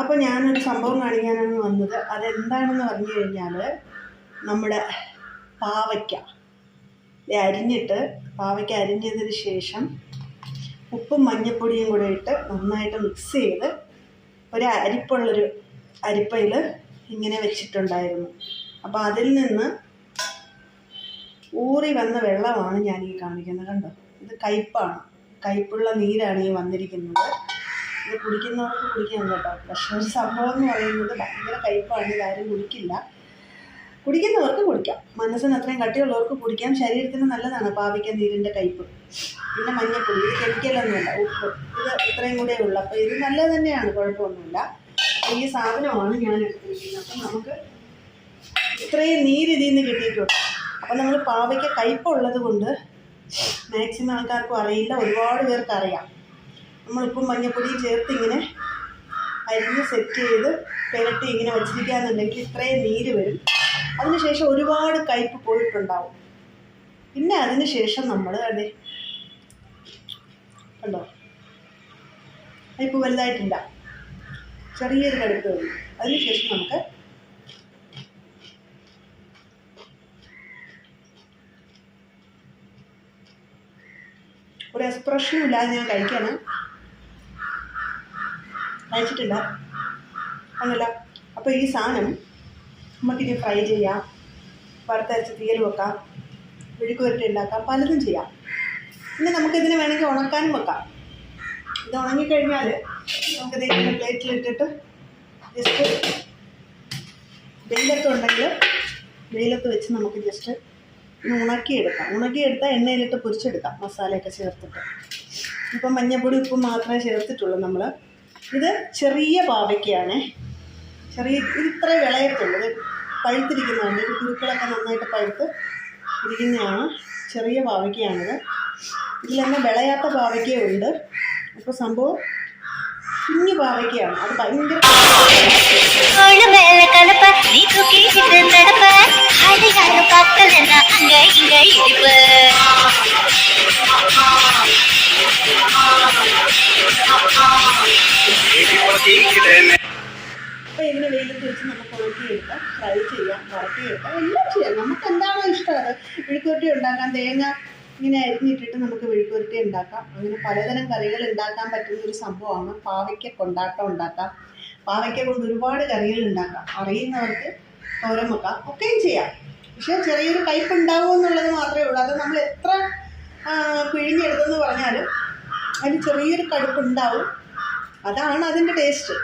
അപ്പോൾ ഞാനൊരു സംഭവം കാണിക്കാനാണ് വന്നത്. അതെന്താണെന്ന് പറഞ്ഞു കഴിഞ്ഞാൽ, നമ്മുടെ പാവയ്ക്ക അരിഞ്ഞതിന് ശേഷം ഉപ്പും മഞ്ഞൾപ്പൊടിയും കൂടെ ഇട്ട് നന്നായിട്ട് മിക്സ് ചെയ്ത് ഒരു അരിപ്പുള്ളൊരു അരിപ്പയിൽ ഇങ്ങനെ വെച്ചിട്ടുണ്ടായിരുന്നു. അപ്പോൾ അതിൽ നിന്ന് ഊറി വന്ന വെള്ളമാണ് ഞാൻ ഈ കാണിക്കുന്നത്. കണ്ടോ, ഇത് കയ്പുള്ള നീരാണ് ഈ വന്നിരിക്കുന്നത്. ഇത് കുടിക്കുന്നവർക്ക് കുടിക്കാം കേട്ടോ. പക്ഷേ ഒരു സംഭവം എന്ന് പറയുന്നത് ഭയങ്കര കയ്പാണ്. ഇതാരും കുടിക്കില്ല. കുടിക്കുന്നവർക്ക് കുടിക്കാം, മനസ്സിന് അത്രയും കട്ടിയുള്ളവർക്ക് കുടിക്കാം. ശരീരത്തിന് നല്ലതാണ് പാവയ്ക്ക നീരിൻ്റെ കയ്പ്. പിന്നെ മഞ്ഞൾപ്പൊടി, ഇത് കെമിക്കലൊന്നുമില്ല, ഉപ്പ്, ഇത് ഇത്രയും കൂടെ ഉള്ളു. അപ്പോൾ ഇത് നല്ലത് തന്നെയാണ്, കുഴപ്പമൊന്നുമില്ല. ഈ സാധനമാണ് ഞാൻ എടുത്തിരിക്കുന്നത്. അപ്പം നമുക്ക് ഇത്രയും നീര് ഇതിൽ നിന്ന് കിട്ടിയിട്ടുണ്ട്. അപ്പം നമ്മൾ പാവയ്ക്ക കയ്പുള്ളത് കൊണ്ട് മാക്സിമം ആൾക്കാർക്കും അറിയില്ല, ഒരുപാട് പേർക്ക് അറിയാം. നമ്മളിപ്പം മഞ്ഞൾപ്പൊടിയും ചേർത്ത് ഇങ്ങനെ അരിഞ്ഞ് സെറ്റ് ചെയ്ത് പുരട്ടി ഇങ്ങനെ വച്ചിരിക്കുകയെന്നുണ്ടെങ്കിൽ ഇത്രയും നീര് വരും. അതിനുശേഷം ഒരുപാട് കയ്പ് പോയിട്ടുണ്ടാവും. പിന്നെ അതിനുശേഷം നമ്മൾ അതെ കണ്ടോ, കയ്പ് വലുതായിട്ടില്ല, ചെറിയൊരു കടുപ്പ് വരും. അതിനുശേഷം നമുക്ക് ഒരു എക്സ്പ്രഷനും ഇല്ലാതെ ഞാൻ കഴിച്ചിട്ടില്ല അങ്ങനല്ല. അപ്പോൾ ഈ സാധനം നമുക്കിനി ഫ്രൈ ചെയ്യാം, വറുത്തരച്ച് തീയൽ വെക്കാം, മെഴുക്കുവരട്ടി ഉണ്ടാക്കാം, പലതും ചെയ്യാം. പിന്നെ നമുക്കിതിനെ വേണമെങ്കിൽ ഉണക്കാനും വെക്കാം. ഇത് ഉണങ്ങിക്കഴിഞ്ഞാൽ നമുക്കിത് ഇങ്ങനെ പ്ലേറ്റിലിട്ടിട്ട് ജസ്റ്റ് വെയിലത്ത് വെച്ച് നമുക്ക് ജസ്റ്റ് ഉണക്കിയെടുത്താൽ എണ്ണയിലിട്ട് പൊരിച്ചെടുക്കാം, മസാലയൊക്കെ ചേർത്തിട്ട്. ഇപ്പം മഞ്ഞൾപ്പൊടി ഉപ്പും മാത്രമേ ചേർത്തിട്ടുള്ളൂ നമ്മൾ. ഇത് ചെറിയ പാവയ്ക്കയാണ്, ഇത് ഇത്രേ വിളയത്തുള്ളൂ. ഇത് പഴുത്തിരിക്കുന്നതാണ്, ഇത് കുരുക്കളൊക്കെ നന്നായിട്ട് പഴുത്ത് ഇരിക്കുന്നതാണ്. ചെറിയ പാവയ്ക്കയാണിത്. ഇതിൽ തന്നെ വിളയാത്ത പാവയ്ക്കയുണ്ട്. അപ്പോൾ സംഭവം കുഞ്ഞു പാവയ്ക്കയാണ്. അത് ഭയങ്കര അപ്പോൾ ഇതിനെ വെയിലത്ത് വെച്ച് നമുക്ക് ഉണക്കിയെടുക്കാം, ഫ്രൈ ചെയ്യാം, വറക്കിയെടുക്കാം, എല്ലാം ചെയ്യാം. നമുക്ക് എന്താണോ ഇഷ്ടം അത്. മെഴുക്കുവരട്ടി ഉണ്ടാക്കാം, തേങ്ങ ഇങ്ങനെ അരിഞ്ഞിട്ടിട്ട് നമുക്ക് മെഴുക്കുവരട്ടി ഉണ്ടാക്കാം. അങ്ങനെ പലതരം കറികൾ ഉണ്ടാക്കാൻ പറ്റുന്ന ഒരു സംഭവമാണ്. പാവയ്ക്ക കൊണ്ടാട്ടം ഉണ്ടാക്കാം, പാവയ്ക്ക കൊണ്ട് ഒരുപാട് കറികൾ ഉണ്ടാക്കാം. അറിയുന്നവർക്ക് തോരൻ വെക്കാം, ഒക്കെയും ചെയ്യാം. പക്ഷേ ചെറിയൊരു കയ്പ് ഉണ്ടാവും എന്നുള്ളത് മാത്രമേ ഉള്ളൂ. അത് നമ്മൾ എത്ര പിഴിഞ്ഞെടുത്തെന്ന് പറഞ്ഞാലും അതിന് ചെറിയൊരു കടുപ്പുണ്ടാവും. അതാണ് അതിൻ്റെ ടേസ്റ്റ്.